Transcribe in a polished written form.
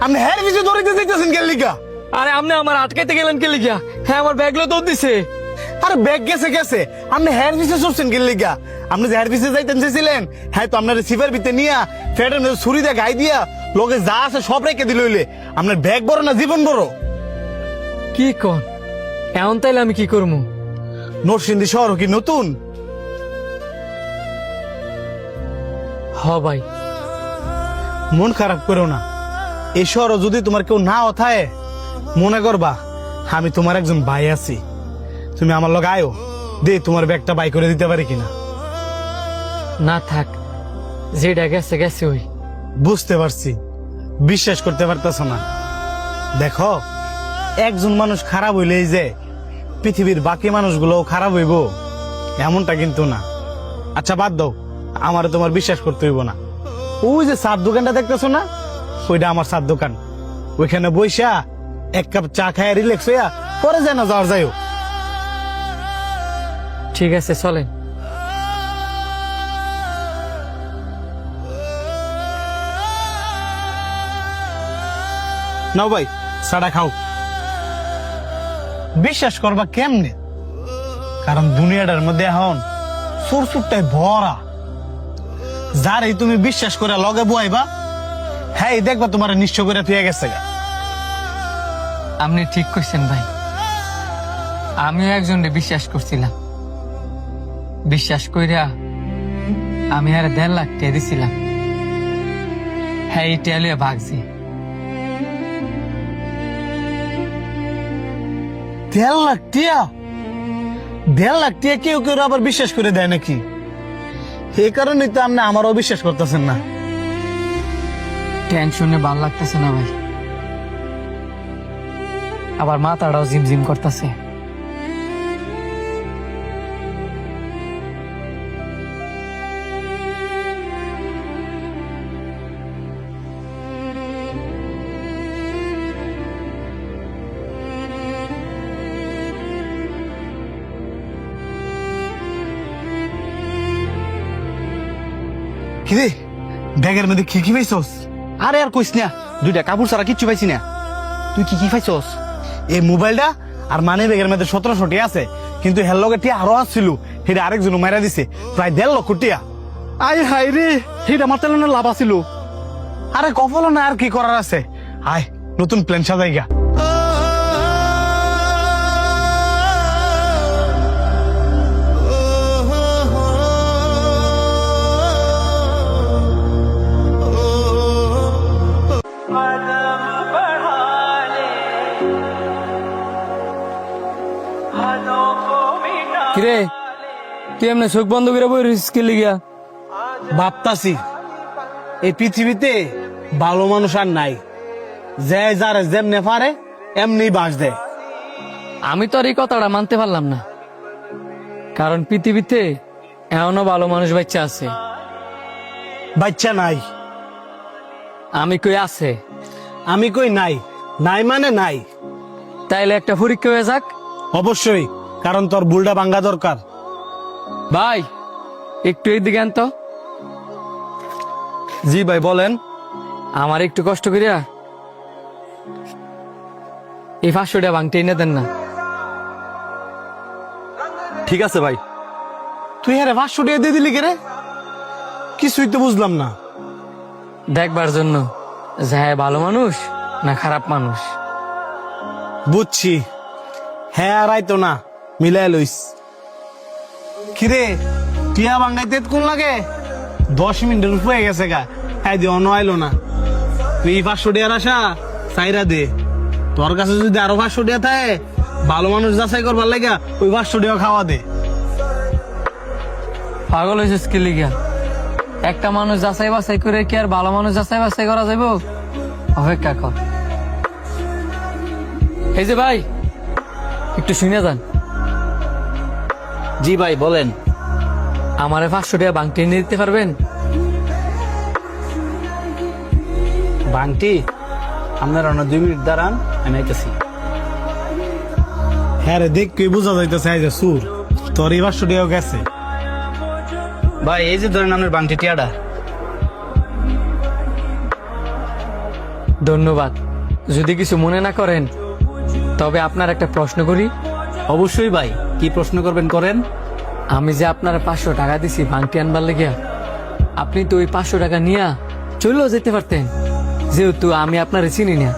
আপনি হ্যার পিছু ধরিতে যাইতেছেন কে লিগা? আরে আপনি আমার আটকাইতে গেলেন কে লিগা? হ্যাঁ আমার ব্যাগগুলো তো দিছে। আরে ব্যাগ গেছে গেছে, আপনি হ্যার পিছু চড়ছেন কে লিগা? আপনি যে হ্যার পিছু যাইতেন চেয়েছিলেন, হ্যাঁ তো আপনার সিভার ভিতরে নিয়া ফেটের মধ্যে ছুরি দিয়ে গাই দিয়া লোকে যা আছে সব রেখে দিল হইলে আপনার ব্যাগ বড় না জীবন বড়? কি কন এমন তাইলে আমি কি করবো? নরসিংদী শহর কি নতুন? হ ভাই। মন খারাপ করো না, এই শহর যদি তোমার কেউ না অথায় মনে করবা আমি তোমার একজন ভাই আছি, তুমি আমার লগে আয়ো, দে তোমার ব্যাগটা বাই করে দিতে পারি কিনা। না থাক, যেটা গেছে গেছে ওই। বুঝতে পারছি, বিশ্বাস করতে পারতেছ না। দেখো, একজন মানুষ খারাপ হইলেই যে পৃথিবীর বাকি মানুষগুলোও খারাপ হইব এমনটা কিন্তু না। আচ্ছা বাদ দাও, আমার তোমার বিশ্বাস করতে হইব না। ওই যে চার দোকানটা দেখতেছো না, ওইটা আমার চার দোকান। ওইখানে বইসা এক কাপ চা খায় রিল্যাক্স হইয়া পরে যায় না যাওয়ার যাইও। ঠিক আছে চলেন। নাও ভাই চাটা খাও। বিশ্বাস করবা কেমনে? কারণ দুনিয়াটার মধ্যে এখন সুরসুরটাই ভরা। যারই তুমি বিশ্বাস করে লগে বুয়াইবা, হ্যাঁ দেখবা তোমার নিশ্চয় করে তুই গেছে। আপনি ঠিক কইছেন ভাই, আমিও একজনকে বিশ্বাস করছিলাম। বিশ্বাস কইরা আমি আর 1.5 লাখ টাকা দিছিলাম। হ্যাঁ এই টেলিয়া ভাগছি। 1.5 লাখ টিয়া? 1.5 লাখ টিয়া কেউ কেউ আবার বিশ্বাস করে দেয় নাকি? এই কারণেই তো আপনি আমারও বিশ্বাস করতেছেন না। টেনশনে ভাল লাগতেছে না ভাই, আবার মাথাটাও জিমজিম করতেছে। কিরে ব্যাগের মধ্যে কি কি পাইছস? আরে আর কইস না, 2টা কাপড় ছাড়া কিচ্ছু পাইছি না। তুই কি কি পাইছস? এই মোবাইলটা আর মানি ব্যাগের মধ্যে 1700 টিয়া আছে, কিন্তু হের লগে টিয়া আরো আসছিল, সেটা আরেকজন মাইরা দিছে প্রায় 1.5 লক্ষ টিয়া। আই হাই রে, সেইটা আমার তেলের লাভ আছিল। আরে কপাল না, আর কি করার আছে? আয় নতুন প্ল্যান সাজাইগা। কিরে তুই এমনি চোখ বন্ধ করে বই রইছিস কি লিগা? ভাবতাছি এই পৃথিবীতে ভালো মানুষ আর নাই, যে যারে যেমনে পারে এমনি বাস দেয়। আমি তো আর এই কথাটা মানতে পারলাম না, কারণ পৃথিবীতে এমনও ভালো মানুষ বাচ্চা আছে। বাচ্চা নাই? আমি কই আছে। আমি কই নাই, নাই মানে নাই। তাইলে একটা পরীক্ষা হয়ে যাক। অবশ্যই, কারণ তোর বুলটা ভাঙ্গা দরকার। ভাই একটু এইদিকে আন তো। জি ভাই বলেন। আমার একটু কষ্ট করিয়া এই 500 টাকা ভাঙতে এনে দেন না। ঠিক আছে ভাই। তুই হ্যাঁ 500 টাকা দিয়ে দিলি কে রে? কিছুই তো বুঝলাম না। দেখবার জন্য যে হ্যাঁ ভালো মানুষ না খারাপ মানুষ। বুঝছি, হ্যাঁ আর আইতো না, মিলাই লইস। কিরে টিয়া ভাঙ্গাইতে কোন লাগে? 10 মিনিটের উপরে গেছে গা, হ্যাঁ দিয়ে অন্য আইলো না। তুই 500 টাকার আশা চাইরা দে, তোর কাছে যদি আরো 500 টাকা থাকে ভালো মানুষ যাচাই করবার লাগা ওই 500 টাকা খাওয়া দে। পাগল হয়েছিস কি লিগা? একটা মানুষ যাচাই বাছাই করে কি আর ভালো মানুষ যাচাই বাছাই করা যাইব? অপেক্ষা কর। এই যে ভাই একটু শুনে যান। জি ভাই বলেন। আমারে 500 টাকা ভাঙতে এনে দিতে পারবেন? বাংটি আপনার 2 মিনিট দাঁড়ান, আমি আইতেছি। হ্যাঁ রে দেখ কে বোঝা যাইতেছে এই যে সুর তোর এই 500 টাকা গেছে। ভাই এই যে ধরেন আপনার বাংটি টিয়াটা। ধন্যবাদ। যদি কিছু মনে না করেন তবে আপনার একটা প্রশ্ন করি। অবশ্যই ভাই, কি প্রশ্ন করবেন করেন। আমি যে আপনার 500 টাকা দিছি ভাঙটি আনবার লেগিয়া, আপনি তো ওই 500 টাকা নিয়ে চলেও যেতে পারতেন, যেহেতু আমি আপনার চিনি না।